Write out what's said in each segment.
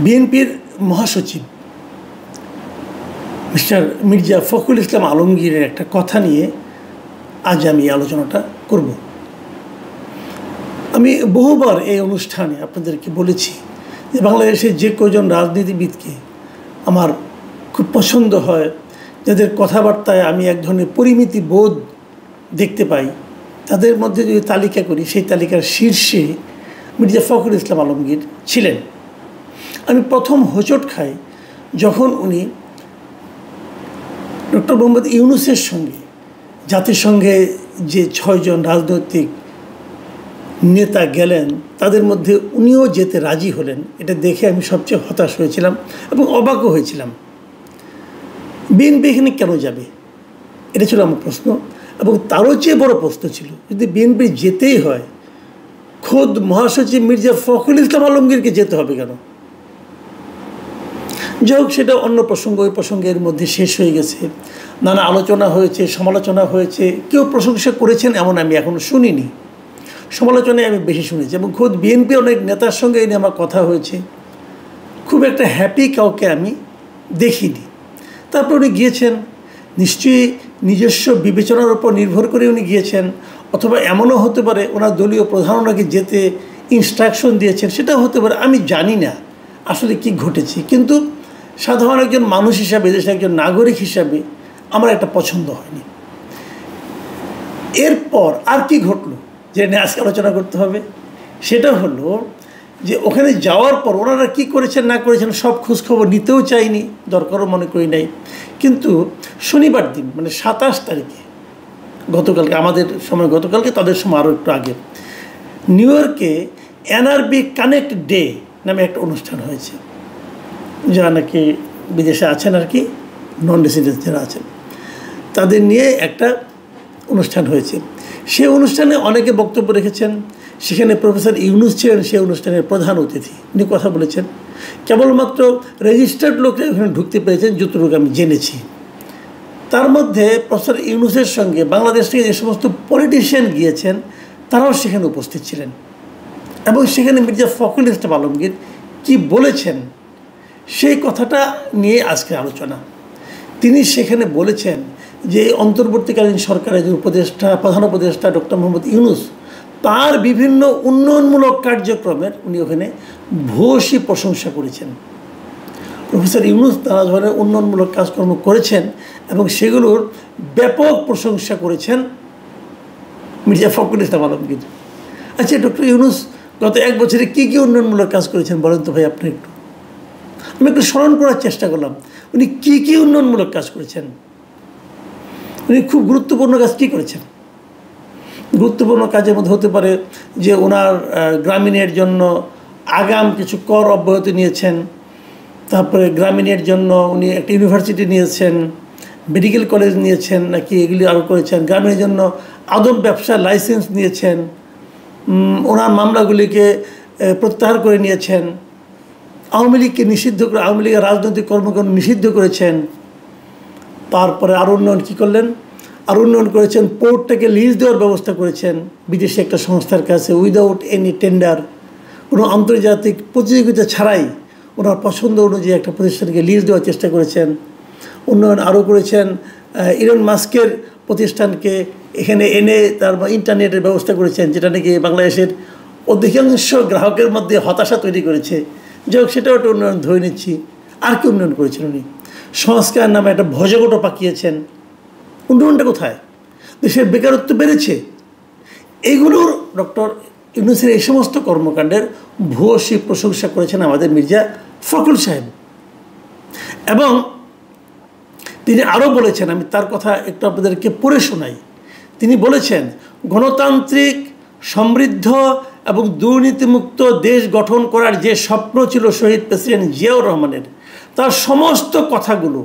বিএনপির মহাসচিব মিস্টার মির্জা ফখরুল ইসলাম আলমগীরের একটা কথা নিয়ে আজ আমি আলোচনাটা করব। আমি বহুবার এই অনুষ্ঠানে আপনাদেরকে বলেছি যে বাংলাদেশের যে কজন রাজনীতিবিদকে আমার খুব পছন্দ হয়, যাদের কথাবার্তায় আমি এক ধরনের পরিমিতি বোধ দেখতে পাই, তাদের মধ্যে যদি তালিকা করি সেই তালিকার শীর্ষে মির্জা ফখরুল ইসলাম আলমগীর ছিলেন। আমি প্রথম হোঁচট খাই যখন উনি ডক্টর মোহাম্মদ ইউনূসের সঙ্গে জাতিসংঘে যে 6 জন রাজনৈতিক নেতা গেলেন তাদের মধ্যে উনিও যেতে রাজি হলেন। এটা দেখে আমি সবচেয়ে হতাশ হয়েছিলাম এবং অবাকও হয়েছিলাম। বিএনপি এখানে কেন যাবে, এটা ছিল আমার প্রশ্ন। এবং তারও চেয়ে বড় প্রশ্ন ছিল, যদি বিএনপি যেতেই হয় খোদ মহাসচিব মির্জা ফখরুল ইসলাম আলমগীরকে যেতে হবে কেন? যাই হোক, সেটা অন্য প্রসঙ্গ। ওই প্রসঙ্গের মধ্যে শেষ হয়ে গেছে। নানা আলোচনা হয়েছে, সমালোচনা হয়েছে। কেউ প্রশংসা করেছেন এমন আমি এখনও শুনিনি। সমালোচনায় আমি বেশি শুনেছি এবং খোদ বিএনপি অনেক নেতার সঙ্গে এই নিয়ে আমার কথা হয়েছে। খুব একটা হ্যাপি কাউকে আমি দেখিনি। তারপর উনি গিয়েছেন, নিশ্চয়ই নিজস্ব বিবেচনার উপর নির্ভর করে উনি গিয়েছেন, অথবা এমনও হতে পারে ওনার দলীয় প্রধান ওনাকে যেতে ইনস্ট্রাকশন দিয়েছেন, সেটাও হতে পারে। আমি জানি না আসলে কি ঘটেছে, কিন্তু সাধারণ একজন মানুষ হিসাবে, দেশের একজন নাগরিক হিসাবে আমার একটা পছন্দ হয়নি। এরপর আর কি ঘটলো যে নিয়ে আজকে আলোচনা করতে হবে, সেটা হলো যে ওখানে যাওয়ার পর ওনারা কী করেছেন না করেছেন সব খোঁজখবর নিতেও চাইনি, দরকারও মনে করি নাই। কিন্তু শনিবার দিন মানে 27 তারিখে, গতকালকে আমাদের সময়, গতকালকে তাদের সময় আরও একটু আগে, নিউ ইয়র্কে এনআরবি কানেক্ট ডে নামে একটা অনুষ্ঠান হয়েছে। যারা নাকি বিদেশে আছেন আর কি, নন রেসিডেন্স যারা আছেন, তাদের নিয়ে একটা অনুষ্ঠান হয়েছে। সেই অনুষ্ঠানে অনেকে বক্তব্য রেখেছেন। সেখানে প্রফেসর ইউনূস ছিলেন সেই অনুষ্ঠানের প্রধান অতিথি। উনি কথা বলেছেন। কেবলমাত্র রেজিস্টার্ড লোকরা ওখানে ঢুকতে পেরেছেন যতটুকু আমি জেনেছি। তার মধ্যে প্রফেসর ইউনূসের সঙ্গে বাংলাদেশ থেকে যে সমস্ত পলিটিশিয়ান গিয়েছেন তারাও সেখানে উপস্থিত ছিলেন। এবং সেখানে মির্জা ফখরুল ইসলাম আলমগীর কী বলেছেন সেই কথাটা নিয়ে আজকে আলোচনা। তিনি সেখানে বলেছেন যে অন্তর্বর্তীকালীন সরকারের যে উপদেষ্টা, প্রধান উপদেষ্টা ডক্টর মোহাম্মদ ইউনূস, তার বিভিন্ন উন্নয়নমূলক কার্যক্রমের উনি ওখানে ভূয়সী প্রশংসা করেছেন। প্রফেসর ইউনূস নানা ধরনের উন্নয়নমূলক কাজকর্ম করেছেন এবং সেগুলোর ব্যাপক প্রশংসা করেছেন মির্জা ফখরুল ইসলাম আলমগীর। আচ্ছা, ডক্টর ইউনূস গত 1 বছরে কী কী উন্নয়নমূলক কাজ করেছেন বলেন তো ভাই আপনি একটু। আমি একটু স্মরণ করার চেষ্টা করলাম উনি কী কী উন্নয়নমূলক কাজ করেছেন। উনি খুব গুরুত্বপূর্ণ কাজ কী করেছেন? গুরুত্বপূর্ণ কাজের মধ্যে হতে পারে যে ওনার গ্রামীণের জন্য আগাম কিছু কর অব্যাহতি নিয়েছেন। তারপরে গ্রামীণের জন্য উনি একটা ইউনিভার্সিটি নিয়েছেন, মেডিকেল কলেজ নিয়েছেন নাকি, এগুলি আরও করেছেন। গ্রামীণের জন্য আদম ব্যবসার লাইসেন্স নিয়েছেন। ওনার মামলাগুলিকে প্রত্যাহার করে নিয়েছেন। আওয়ামী লীগকে নিষিদ্ধ করে, আওয়ামী লীগের রাজনৈতিক কর্মকাণ্ড নিষিদ্ধ করেছেন। তারপরে আরও উন্নয়ন কী করলেন? আরও উন্নয়ন করেছেন, পোর্টটাকে লিজ দেওয়ার ব্যবস্থা করেছেন বিদেশি একটা সংস্থার কাছে উইদাউট এনি টেন্ডার, কোনো আন্তর্জাতিক প্রতিযোগিতা ছাড়াই ওনার পছন্দ অনুযায়ী একটা প্রতিষ্ঠানকে লিজ দেওয়ার চেষ্টা করেছেন। উন্নয়ন আরও করেছেন, ইলন মাস্কের প্রতিষ্ঠানকে এখানে এনে তার ইন্টারনেটের ব্যবস্থা করেছেন, যেটা নাকি বাংলাদেশের অধিকাংশ গ্রাহকের মধ্যে হতাশা তৈরি করেছে। যাই হোক, সেটাও একটা উন্নয়ন ধরে নিচ্ছি। আর কি উন্নয়ন করেছেন উনি? সংস্কার নামে একটা ভজগোটো পাকিয়েছেন। উন্নয়নটা কোথায়? দেশের বেকারত্ব বেড়েছে। এইগুলোর ডক্টর ইউনূসের এই সমস্ত কর্মকাণ্ডের ভূয়সী প্রশংসা করেছেন আমাদের মির্জা ফখরুল সাহেব। এবং তিনি আরও বলেছেন, আমি তার কথা একটু আপনাদেরকে পড়ে শোনাই। তিনি বলেছেন, গণতান্ত্রিক, সমৃদ্ধ এবং দুর্নীতিমুক্ত দেশ গঠন করার যে স্বপ্ন ছিল শহীদ প্রেসিডেন্ট জিয়াউর রহমানের, তার সমস্ত কথাগুলো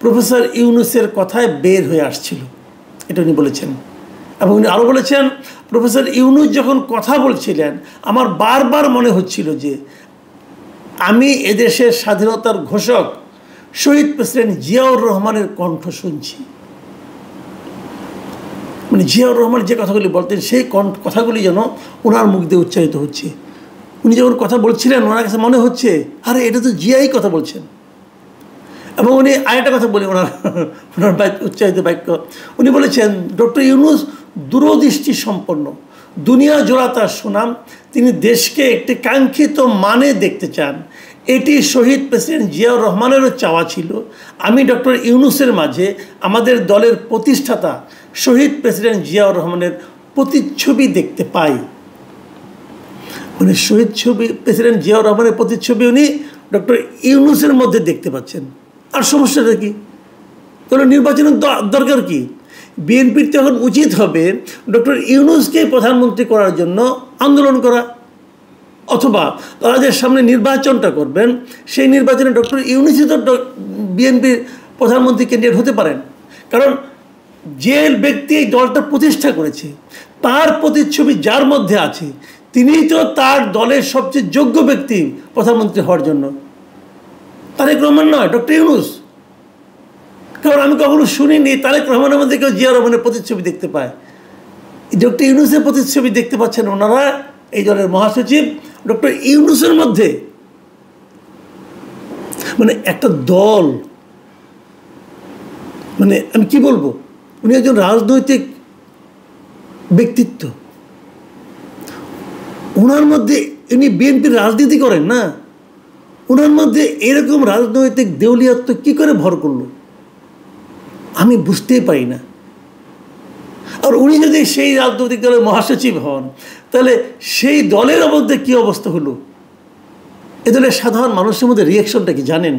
প্রফেসর ইউনূসের কথায় বের হয়ে আসছিল, এটা উনি বলেছেন। এবং উনি আরও বলেছেন, প্রফেসর ইউনূস যখন কথা বলছিলেন আমার বারবার মনে হচ্ছিল যে আমি এদেশের স্বাধীনতার ঘোষক শহীদ প্রেসিডেন্ট জিয়াউর রহমানের কণ্ঠ শুনছি। মানে জিয়াউর রহমান যে কথাগুলি বলতেন সেই কথাগুলি যেন ওনার মুখ দিয়ে উচ্চারিত হচ্ছে। উনি যখন কথা বলছিলেন ওনার কাছে মনে হচ্ছে আরে এটা তো জিয়াই কথা বলছেন। এবং উনি আরেকটা কথা বলি ওনার উচ্চারিত বাক্য, উনি বলেছেন ডক্টর ইউনূস দূরদৃষ্টি সম্পন্ন, দুনিয়া জোড়া তার সুনাম, তিনি দেশকে একটি কাঙ্ক্ষিত মানে দেখতে চান। এটি শহীদ প্রেসিডেন্ট জিয়াউর রহমানেরও চাওয়া ছিল। আমি ডক্টর ইউনূসের মাঝে আমাদের দলের প্রতিষ্ঠাতা শহীদ প্রেসিডেন্ট জিয়াউর রহমানের প্রতিচ্ছবি দেখতে পাই। মানে শহীদ প্রেসিডেন্ট জিয়াউর রহমানের প্রতিচ্ছবি উনি ডক্টর ইউনূসের মধ্যে দেখতে পাচ্ছেন। আর সমস্যাটা কি? তাহলে নির্বাচনের দরকার কি? বিএনপির তখন উচিত হবে ডক্টর ইউনূসকে প্রধানমন্ত্রী করার জন্য আন্দোলন করা, অথবা তারা যে সামনে নির্বাচনটা করবেন সেই নির্বাচনে ডক্টর ইউনূসই তো বিএনপির প্রধানমন্ত্রী ক্যান্ডিডেট হতে পারেন। কারণ যে ব্যক্তি এই দলটা প্রতিষ্ঠা করেছে তার প্রতিচ্ছবি যার মধ্যে আছে তিনিই তো তার দলের সবচেয়ে যোগ্য ব্যক্তি প্রধানমন্ত্রী হওয়ার জন্য, তারেক রহমান নয়, ডক্টর ইউনূস। কারণ আমি কখনো শুনিনি তারেক রহমানের মধ্যে কেউ জিয়া রহমানের প্রতিচ্ছবি দেখতে পায়। ডক্টর ইউনূসের প্রতিচ্ছবি দেখতে পাচ্ছেন ওনারা, এই দলের মহাসচিব ডক্টর ইউনূসের মধ্যে। মানে একটা দল, মানে আমি কি বলবো, উনি একজন রাজনৈতিক ব্যক্তিত্ব, ওনার মধ্যে উনি বিএনপির রাজনীতি করেন না, ওনার মধ্যে এরকম রাজনৈতিক দেউলিয়াত্ব কি করে ভর করলো আমি বুঝতেই পারি না। আর উনি যদি সেই রাজনৈতিক দলের মহাসচিব হন তাহলে সেই দলের মধ্যে কী অবস্থা হলো, এ দলের সাধারণ মানুষের মধ্যে রিয়াকশনটা কি জানেন?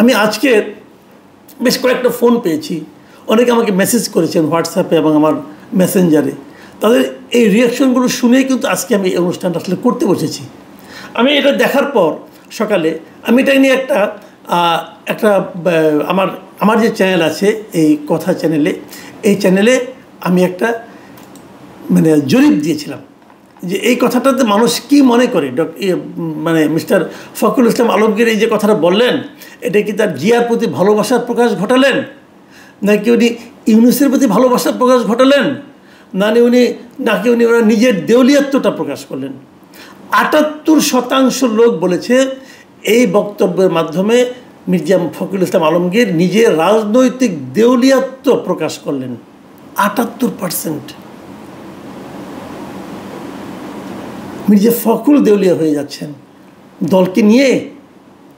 আমি আজকে বেশ কয়েকটা ফোন পেয়েছি, অনেকে আমাকে মেসেজ করেছেন হোয়াটসঅ্যাপে এবং আমার মেসেঞ্জারে, তাদের এই রিয়াকশনগুলো শুনেই কিন্তু আজকে আমি এই অনুষ্ঠানটা আসলে করতে বসেছি। আমি এটা দেখার পর সকালে আমি এটা নিয়ে একটা আমার যে চ্যানেল আছে এই কথা চ্যানেলে, এই চ্যানেলে আমি একটা মানে জরিপ দিয়েছিলাম যে এই কথাটাতে মানুষ কি মনে করে। মানে মিস্টার ফখরুল ইসলাম আলমগীর এই যে কথাটা বললেন, এটা কি তার জিয়ার প্রতি ভালোবাসার প্রকাশ ঘটালেন, নাকি উনি ইউনূসের প্রতি ভালোবাসার প্রকাশ ঘটালেন, নাকি উনি ওনার নিজের দেউলিয়াত্বটা প্রকাশ করলেন? ৭৮% লোক বলেছে এই বক্তব্যের মাধ্যমে মির্জা ফখরুল ইসলাম আলমগীর নিজের রাজনৈতিক দেউলিয়াত্ব প্রকাশ করলেন। ৭৮%। মির্জা ফখরুল দেউলিয়া হয়ে যাচ্ছেন দলকে নিয়ে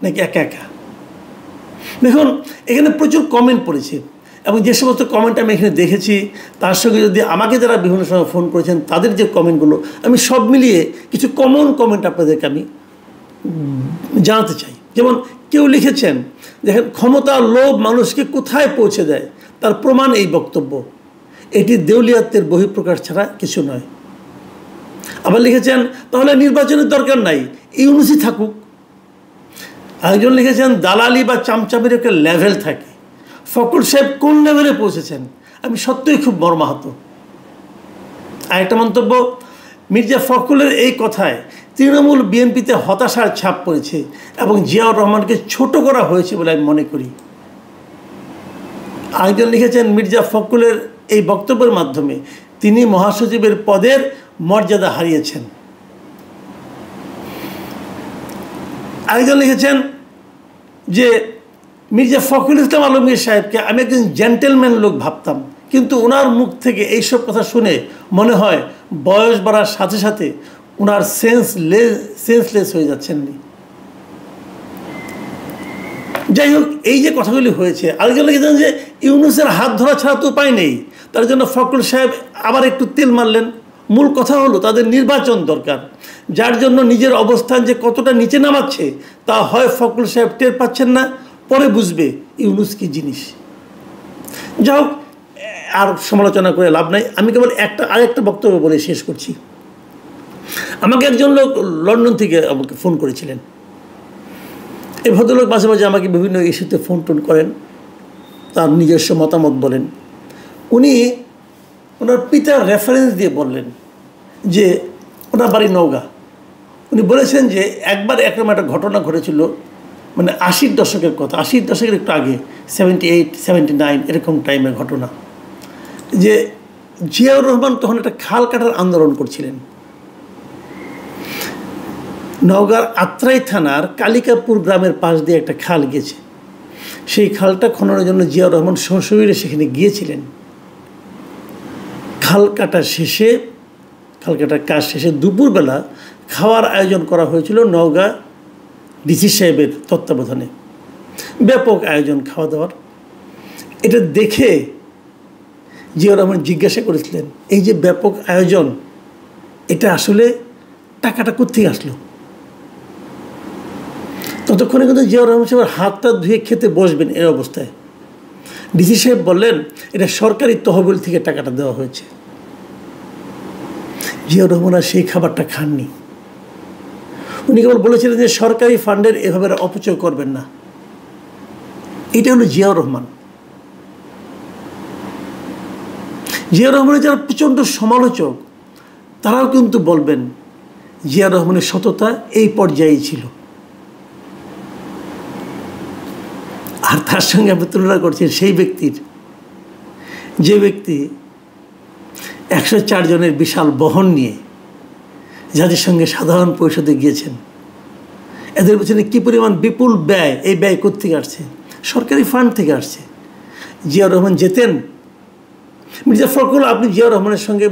নাকি একা একা? দেখুন এখানে প্রচুর কমেন্ট পড়েছে, এবং যে সমস্ত কমেন্ট আমি এখানে দেখেছি তার সঙ্গে যদি আমাকে যারা বিভিন্ন সময় ফোন করেছেন তাদের যে কমেন্টগুলো, আমি সব মিলিয়ে কিছু কমন কমেন্ট আপনাদেরকে আমি জানাতে চাই। যেমন কেউ লিখেছেন, দেখেন, ক্ষমতার লোভ মানুষকে কোথায় পৌঁছে দেয় তার প্রমাণ এই বক্তব্য, এটি দেউলিয়াত্বের বহিঃপ্রকাশ ছাড়া কিছু নয়। আবার লিখেছেন, তাহলে নির্বাচনের দরকার নাই, ইউনূসই থাকুক। আরেকজন লিখেছেন, দালালি বা চামচামের একটা লেভেল থাকে, ফখরুল সাহেব কোন লেভেলে পৌঁছেছেন, আমি সত্যিই খুব মর্মাহত। আরেকটা মন্তব্য, মির্জা ফখরুলের এই কথায় তৃণমূল বিএনপিতে হতাশার ছাপ পড়েছে এবং জিয়াউর রহমানকে ছোট করা হয়েছে বলে আমি মনে করি। আরেকজন লিখেছেন, মির্জা ফখরুলের এই বক্তব্যের মাধ্যমে তিনি মহাসচিবের পদের মর্যাদা হারিয়েছেন। আরেকজন লিখেছেন যে মির্জা ফখরুল ইসলাম আলমগীর সাহেবকে আমি একজন জেন্টেলম্যান লোক ভাবতাম, কিন্তু ওনার মুখ থেকে এইসব কথা শুনে মনে হয় বয়স বাড়ার সাথে সাথে ওনার সেন্সলেস হয়ে যাচ্ছেন। যাই হোক, এই যে কথাগুলি হয়েছে, আরেকজন লিখেছেন যে ইউনূসের হাত ধরা ছাড়া তো উপায় নেই, তার জন্য ফখরুল সাহেব আবার একটু তেল মারলেন। মূল কথা হলো তাদের নির্বাচন দরকার, যার জন্য নিজের অবস্থান যে কতটা নিচে নামাচ্ছে তা হয় ফখরুল সাহেব টের পাচ্ছেন না, পরে বুঝবে ইউনূস কি জিনিস। যাই হোক, আর সমালোচনা করে লাভ নাই, আমি কেবল আরেকটা বক্তব্য বলে শেষ করছি। আমাকে একজন লোক লন্ডন থেকে আমাকে ফোন করেছিলেন। এই ভদ্রলোক মাঝে মাঝে আমাকে বিভিন্ন ইস্যুতে ফোন টোন করেন, তার নিজস্ব মতামত বলেন। উনি ওনার পিতার রেফারেন্স দিয়ে বললেন যে ওনার বাড়ি নওগাঁ। উনি বলেছেন যে একবার এরকম একটা ঘটনা ঘটেছিল, মানে 80-র দশকের কথা, 80-র দশকের একটু আগে, 78, 79 এরকম টাইমের ঘটনা, যে জিয়াউর রহমান তখন একটা খাল কাটার আন্দোলন করছিলেন। নওগাঁর আত্রাই থানার কালিকাপুর গ্রামের পাশ দিয়ে একটা খাল গেছে। সেই খালটা খননের জন্য জিয়াউর রহমান সশরীরে সেখানে গিয়েছিলেন। খাল কাটার কাজ শেষে দুপুরবেলা খাওয়ার আয়োজন করা হয়েছিল নওগাঁ ডিসি সাহেবের তত্ত্বাবধানে। ব্যাপক আয়োজন খাওয়া দাওয়ার। এটা দেখে জিয়াউর রহমান জিজ্ঞাসা করেছিলেন, এই যে ব্যাপক আয়োজন, এটা আসলে টাকাটা কোত্থেকে আসলো? ততক্ষণে কিন্তু জিয়াউর রহমান সাহেবের হাতটা ধুয়ে খেতে বসবেন এই অবস্থায় ডিসি সাহেব বললেন, এটা সরকারি তহবিল থেকে টাকাটা দেওয়া হয়েছে। জিয়াউর রহমান আর সেই খাবারটা খাননি। উনি কেবল বলেছিলেন যে সরকারি ফান্ডের এভাবে অপচয় করবেন না। এটা হলো জিয়াউর রহমান। জিয়াউর রহমানের যারা প্রচণ্ড সমালোচক তারাও কিন্তু বলবেন জিয়াউর রহমানের সততা এই পর্যায়েই ছিল। আর তার সঙ্গে আপনি তুলনা করছেন সেই ব্যক্তির, যে ব্যক্তি 104 জনের বিশাল বহন নিয়ে যাদের সঙ্গে সাধারণ পরিষদে গিয়েছেন। এদের পেছনে কী পরিমাণ বিপুল ব্যয়, এই ব্যয় কোত্থেকে আসছে? সরকারি ফান্ড থেকে আসছে। জিয়াউর রহমান যেতেন, মির্জা ফখরুল, আপনি জিয়াউর রহমানের সঙ্গে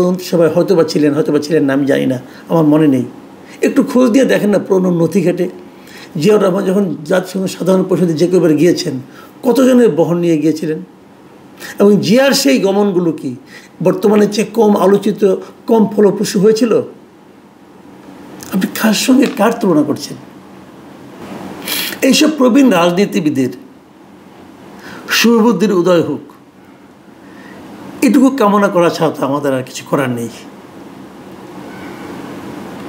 মন্ত্রিসভায় হয়তোবা ছিলেন না, আমি জানি না, আমার মনে নেই। একটু খোঁজ দিয়ে দেখেন না পুরনো নথি ঘেটে। জিয়াউর রহমান যখন জাতিসংঘ সাধারণ পরিষদে যে কেউবার গিয়েছেন, কতজনের বহন নিয়ে গিয়েছিলেন? এবং জিয়ার সেই গমনগুলো কি বর্তমানে চেয়ে কম আলোচিত, কম ফলপ্রসূ হয়েছিল? আপনি কার সঙ্গে কার তুলনা করছেন? এইসব প্রবীণ রাজনীতিবিদের শুভবুদ্ধির উদয় হোক, এটুকু কামনা করা ছাড়া তো আমাদের আর কিছু করার নেই।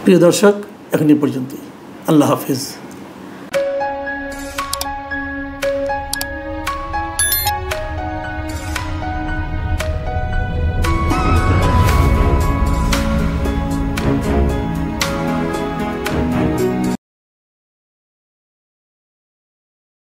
প্রিয় দর্শক, এখন এই পর্যন্তই। আল্লাহ হাফেজ।